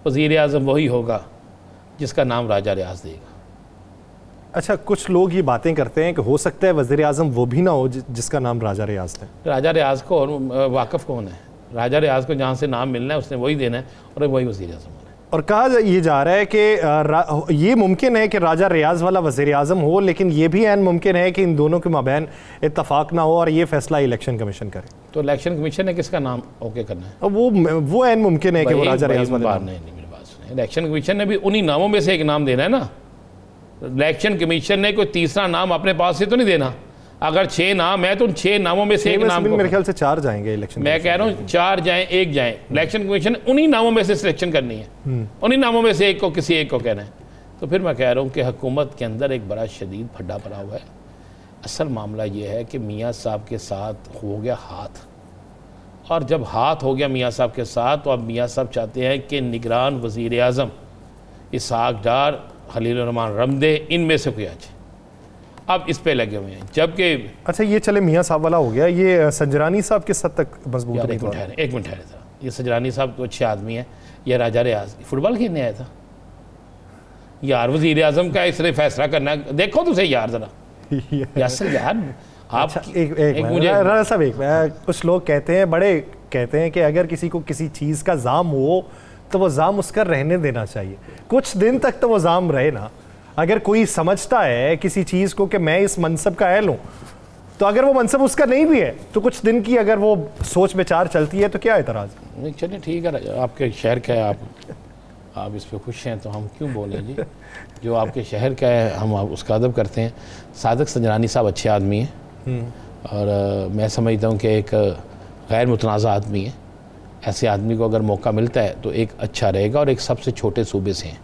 वज़ीर आज़म वही होगा जिसका नाम राजा रियाज देगा। अच्छा, कुछ लोग ये बातें करते हैं कि हो सकता है वज़ीर आज़म वो भी ना हो जिसका नाम राजा रियाज है। राजा रियाज को और वाकफ़ कौन है? राजा रियाज को जहाँ से नाम मिलना है उसने वही देना है और वही वज़ीर आज़म होना है। और कहा ये जा रहा है कि ये मुमकिन है कि राजा रियाज वाला वज़ीर आज़म हो, लेकिन ये भी ऐन मुमकिन है कि इन दोनों के माबैन इत्तफाक ना हो और ये फैसला इलेक्शन कमीशन करे। तो इलेक्शन कमीशन ने किसका नाम ओके करना है? वो ऐन मुमकिन है कि वो राजा रियाज वाला। नहीं, मेरी बात सुनिए, इलेक्शन कमीशन ने भी उन्हीं नामों में से एक नाम देना है ना। इलेक्शन कमीशन ने कोई तीसरा नाम अपने पास से तो नहीं देना। अगर 6 नाम है तो उन 6 नामों में से एक नाम मेरे ख्याल से 4 जाएंगे इलेक्शन। मैं कह रहा हूँ 4 जाएं 1 जाएं, इलेक्शन कमीशन उन्हीं नामों में से सिलेक्शन करनी है, उन्हीं नामों में से एक को किसी एक को कहना है। तो फिर मैं कह रहा हूँ कि हुकूमत के अंदर एक बड़ा शदीद फड्डा पड़ा हुआ है। असल मामला ये है कि मियाँ साहब के साथ हो गया हाथ, और जब हाथ हो गया मियाँ साहब के साथ तो अब मियाँ साहब चाहते हैं कि निगरान वज़ीर आज़म इसहाक डार, खलील रहमान रमदे, इनमें से कोई आ जाए। अब इस पे लगे हुए हैं, जबकि अच्छा ये चले मियाँ साहब वाला हो गया, ये सजरानी साहब किस हद तक मजबूत है? एक मिनट ठहरे था। ये सजरानी साहब तो अच्छे आदमी है, ये राजा रियाज फुटबॉल खेलने आया था यार। वज़ीर आज़म का इसने फैसला करना, देखो तो सही यार ज़रा यासर यार आप। अच्छा, कुछ लोग कहते हैं, बड़े कहते हैं कि अगर किसी को किसी चीज़ का जाम हो तो वो जाम उसका रहने देना चाहिए, कुछ दिन तक तो वो जाम रहे ना। अगर कोई समझता है किसी चीज़ को कि मैं इस मनसब का अहल हूँ, तो अगर वो मनसब उसका नहीं भी है तो कुछ दिन की अगर वो सोच विचार चलती है तो क्या एतराज़? नहीं चलिए ठीक है, आपके शहर का है, आप इस पर खुश हैं तो हम क्यों बोलें जी। जो आपके शहर का है हम उसका अदब करते हैं। सादिक सजरानी साहब अच्छे आदमी हैं और मैं समझता हूँ कि एक गैर मुतनाज़ा आदमी है। ऐसे आदमी को अगर मौका मिलता है तो एक अच्छा रहेगा, और एक सबसे छोटे सूबे से हैं,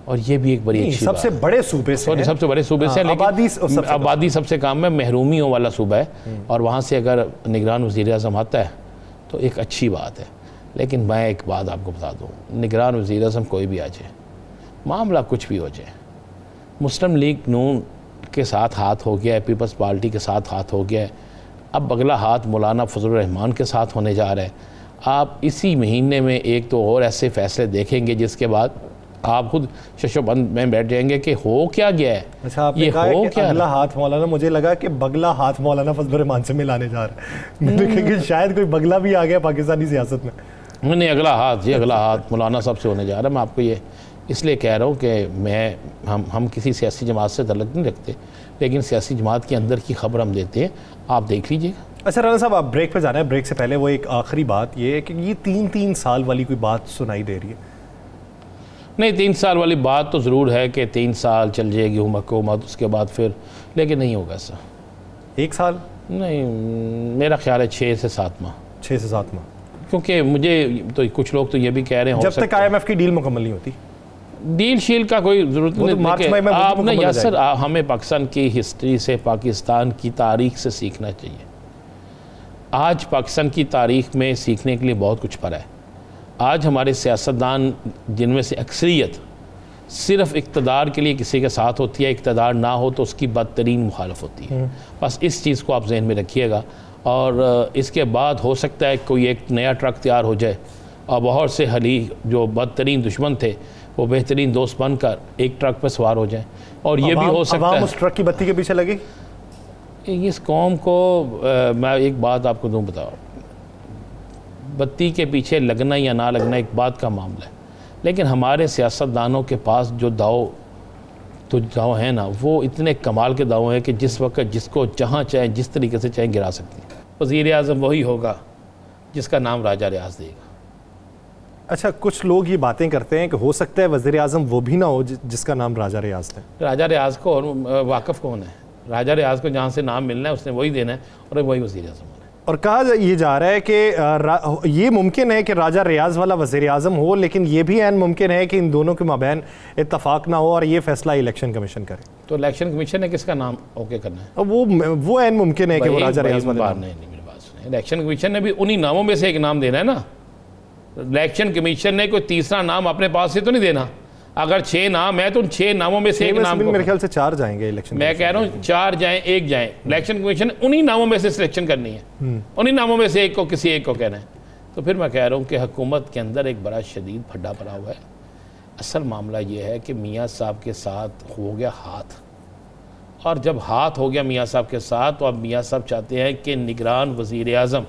और ये भी एक बड़ी अच्छी सबसे बड़े सूबे से, सबसे बड़े सूबे से, लेकिन आबादी सबसे कम है, महरूमियों वाला सूबा है, और वहाँ से अगर निगरान वज़ीर आज़म आता है तो एक अच्छी बात है। लेकिन मैं एक बात आपको बता दूँ, निगरान वज़ीर आज़म कोई भी आ जाए, मामला कुछ भी हो जाए, मुस्लिम लीग नून के साथ हाथ हो गया है, पीपल्स पार्टी के साथ हाथ हो गया है, अब अगला हाथ मौलाना फजलुर रहमान के साथ होने जा रहा है। आप इसी महीने में एक तो और ऐसे फैसले देखेंगे जिसके बाद आप खुद शशोबंद में बैठ जाएंगे कि हो क्या गया है। अच्छा, आपने कहा हो क्या अगला हाथ मौलाना, मुझे लगा कि बगला हाथ मौलाना फजलुर रहमान से मिलाने जा रहा है। मैंने कहा कि शायद कोई बगला भी आ गया पाकिस्तानी सियासत में। नहीं, अगला हाथ जी, अगला हाथ मौलाना साहब से होने जा रहा है। मैं आपको ये इसलिए कह रहा हूँ कि हम किसी सियासी जमात से तल्लुक़ नहीं रखते, लेकिन सियासी जमात के अंदर की खबर हम देते हैं, आप देख लीजिएगा। अच्छा राना साहब, आप ब्रेक पे जाना है, ब्रेक से पहले वो एक आखिरी बात ये है कि ये 3 साल वाली कोई बात सुनाई दे रही है? नहीं, 3 साल वाली बात तो ज़रूर है कि 3 साल चल जाएगी हुकूमत, उसके बाद फिर, लेकिन नहीं होगा ऐसा। 1 साल नहीं, मेरा ख्याल है 6 से 7 माह। 6 से 7 माह, क्योंकि मुझे तो कुछ लोग तो ये भी कह रहे हैं जब तक IMF की डील मुकम्मल नहीं होती। डील शील का कोई ज़रूरत नहीं है। आप ना यासर, हमें पाकिस्तान की हिस्ट्री से, पाकिस्तान की तारीख से सीखना चाहिए। आज पाकिस्तान की तारीख में सीखने के लिए बहुत कुछ पड़ा है। आज हमारे सियासतदान, जिनमें से अक्सरियत सिर्फ इक़्तिदार के लिए किसी के साथ होती है, इक़्तिदार ना हो तो उसकी बदतरीन मुखालफ होती है। बस इस चीज़ को आप जहन में रखिएगा। और इसके बाद हो सकता है कोई एक नया ट्रक तैयार हो जाए और बहुत से हली जो बदतरीन दुश्मन थे वो बेहतरीन दोस्त बनकर एक ट्रक पर सवार हो जाए। और ये भी हो सकता है उस ट्रक की बत्ती के पीछे लगी। इस कौम को मैं एक बात आपको दूँ, बताओ, बत्ती के पीछे लगना या ना लगना एक बात का मामला है, लेकिन हमारे सियासतदानों के पास जो दाव हैं ना, वो इतने कमाल के दाव हैं कि जिस वक्त जिसको जहाँ चाहे जिस तरीके से चाहे गिरा सकते हैं। वज़ीर आज़म वही होगा जिसका नाम राजा रियाज देगा। अच्छा, कुछ लोग ये बातें करते हैं कि हो सकता है वज़ीर आज़म वो भी ना हो जिसका नाम राजा रियाज है। राजा रियाज को और वाकफ़ कौन है? राजा रियाज को जहाँ से नाम मिलना है उसने वही देना है और वही वज़ीर आज़म होना है। और कहा ये जा रहा है कि ये मुमकिन है कि राजा रियाज वाला वज़ीर आज़म हो, लेकिन ये भी ऐन मुमकिन है कि इन दोनों के माबैन इत्तफाक ना हो और ये फैसला इलेक्शन कमीशन करे। तो इलेक्शन कमीशन ने किसका नाम ओके करना है? वो ऐन मुमकिन है कि वो राजा रियाज वाला। नहीं, मेरी बात सुनिए, इलेक्शन कमीशन ने भी उन्हीं नामों में से एक नाम देना है ना। इलेक्शन कमीशन ने कोई तीसरा नाम अपने पास से तो नहीं देना। अगर 6 नाम है तो उन 6 नामों में से एक नाम को, मेरे ख्याल से 4 जाएंगे इलेक्शन। मैं कह रहा हूँ 4 जाएं 1 जाएं, इलेक्शन कमीशन उन्हीं नामों में से सिलेक्शन करनी है, उन्हीं नामों में से एक को किसी एक को कहना है। तो फिर मैं कह रहा हूँ कि हुकूमत के अंदर एक बड़ा शदीद फड्डा पड़ा हुआ है। असल मामला ये है कि मियाँ साहब के साथ हो गया हाथ, और जब हाथ हो गया मियाँ साहब के साथ तो अब मियाँ साहब चाहते हैं कि निगरान वज़ीर आज़म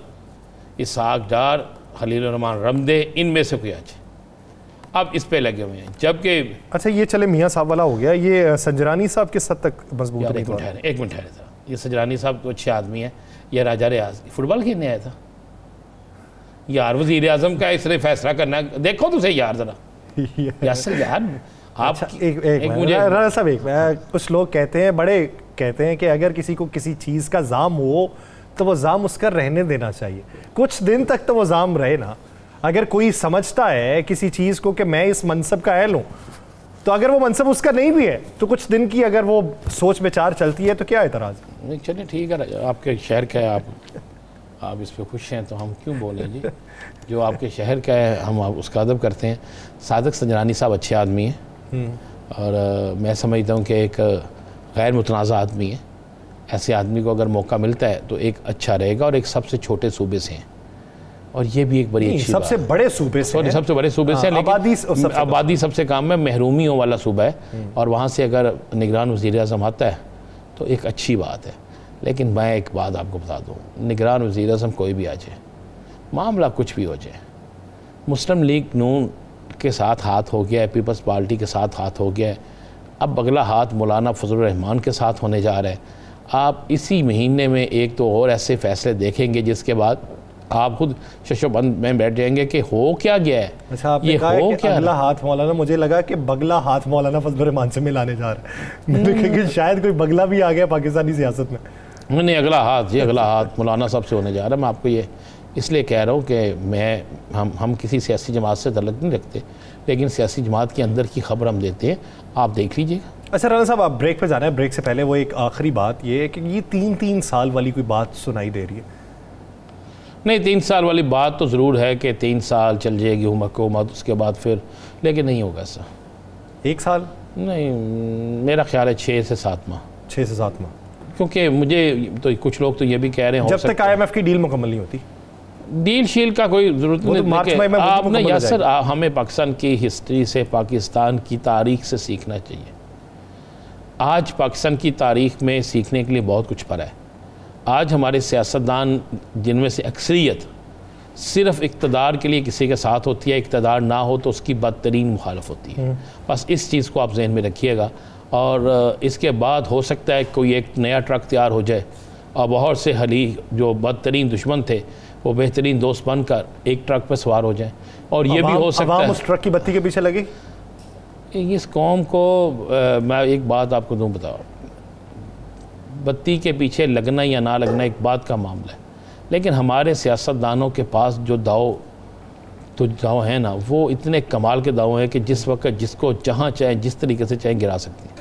इसहाक डार, खलील रहमान रमदे, इनमें से कोई आ जाए। अब इस पे लगे हुए हैं, जबकि अच्छा ये चले मियाँ साहब वाला हो गया, ये संजरानी साहब किस हद तक मजबूत है? एक मिनट ठहरे था, ये संजरानी साहब तो अच्छे आदमी है, ये राजा रियाज फुटबॉल खेलने आया था यार, वज़ीर आज़म का इसने फैसला करना, देखो तुझे यार ज़रा यासर यार आप अच्छा, एक मुझे राणा साहब, कुछ लोग कहते हैं, बड़े कहते हैं कि अगर किसी को किसी चीज़ का जाम हो तो वो जाम उसका रहने देना चाहिए, कुछ दिन तक तो वो जाम रहे ना। अगर कोई समझता है किसी चीज़ को कि मैं इस मनसब का अहल हूँ, तो अगर वो मनसब उसका नहीं भी है तो कुछ दिन की अगर वो सोच विचार चलती है तो क्या एतराज़? नहीं चलिए ठीक है, आपके शहर का है, आप इस पर खुश हैं तो हम क्यों बोलें जी। जो आपके शहर का है हम उसका अदब करते हैं। सादिक संजरानी साहब अच्छे आदमी हैं और मैं समझता हूँ कि एक गैर मुतनाज़ा आदमी है। ऐसे आदमी को अगर मौका मिलता है तो एक अच्छा रहेगा, और एक सबसे छोटे सूबे से हैं, और ये भी एक बड़ी अच्छी सबसे बड़े सूबे से, सबसे बड़े सूबे से, लेकिन आबादी सबसे कम है, महरूमियों वाला सूबा है, और वहाँ से अगर निगरान वज़ीर आज़म आता है तो एक अच्छी बात है। लेकिन मैं एक बात आपको बता दूँ, निगरान वज़ीर आज़म कोई भी आ जाए, मामला कुछ भी हो जाए, मुस्लिम लीग नून के साथ हाथ हो गया है, पीपल्स पार्टी के साथ हाथ हो गया है, अब अगला हाथ मौलाना फजलुर रहमान के साथ होने जा रहा है। आप इसी महीने में एक तो और ऐसे फैसले देखेंगे जिसके बाद आप खुद शशोबंद में बैठ जाएंगे कि हो क्या गया है। अच्छा, आपने कहा हो क्या अगला हाथ मौलाना, मुझे लगा कि बगला हाथ मौलाना फजलुर रहमान से मिलाने जा रहा है। क्योंकि शायद कोई बगला भी आ गया पाकिस्तानी सियासत में। नहीं, अगला हाथ, ये अगला हाथ मौलाना साहब से होने जा रहा है। मैं आपको ये इसलिए कह रहा हूँ कि हम किसी सियासी जमात से तल्लुक़ नहीं रखते, लेकिन सियासी जमात के अंदर की खबर हम देते हैं, आप देख लीजिएगा। अच्छा राणा साहब, आप ब्रेक पे जाना है, ब्रेक से पहले वो एक आखिरी बात ये है कि ये 3 साल वाली कोई बात सुनाई दे रही है? नहीं, 3 साल वाली बात तो ज़रूर है कि 3 साल चल जाएगी हुकूमत, उसके बाद फिर, लेकिन नहीं होगा ऐसा। 1 साल नहीं, मेरा ख्याल है 6 से 7 माह। 6 से 7 माह, क्योंकि मुझे तो कुछ लोग तो ये भी कह रहे हैं जब तक IMF की डील मुकम्मल नहीं होती, डील शील का कोई ज़रूरत नहीं। आपने यासर हमें पाकिस्तान की हिस्ट्री से, पाकिस्तान की तारीख से सीखना चाहिए। आज पाकिस्तान की तारीख में सीखने के लिए बहुत कुछ पड़ा है। आज हमारे सियासतदान जिनमें से अक्सरियत सिर्फ इक़्तिदार के लिए किसी के साथ होती है, इक़्तिदार ना हो तो उसकी बदतरीन मुखालफ होती है। बस इस चीज़ को आप जहन में रखिएगा, और इसके बाद हो सकता है कोई एक नया ट्रक तैयार हो जाए और बहुत से हली जो बदतरीन दुश्मन थे वो बेहतरीन दोस्त बनकर एक ट्रक पर सवार हो जाए, और ये भी हो सकता है उस ट्रक की बत्ती के पीछे लगे। इस कौम को मैं एक बात आपको दूँ, बताओ, बत्ती के पीछे लगना या ना लगना एक बात का मामला है, लेकिन हमारे सियासतदानों के पास जो दाव हैं ना, वो इतने कमाल के दाव हैं कि जिस वक्त जिसको जहाँ चाहे जिस तरीके से चाहे गिरा सकते हैं।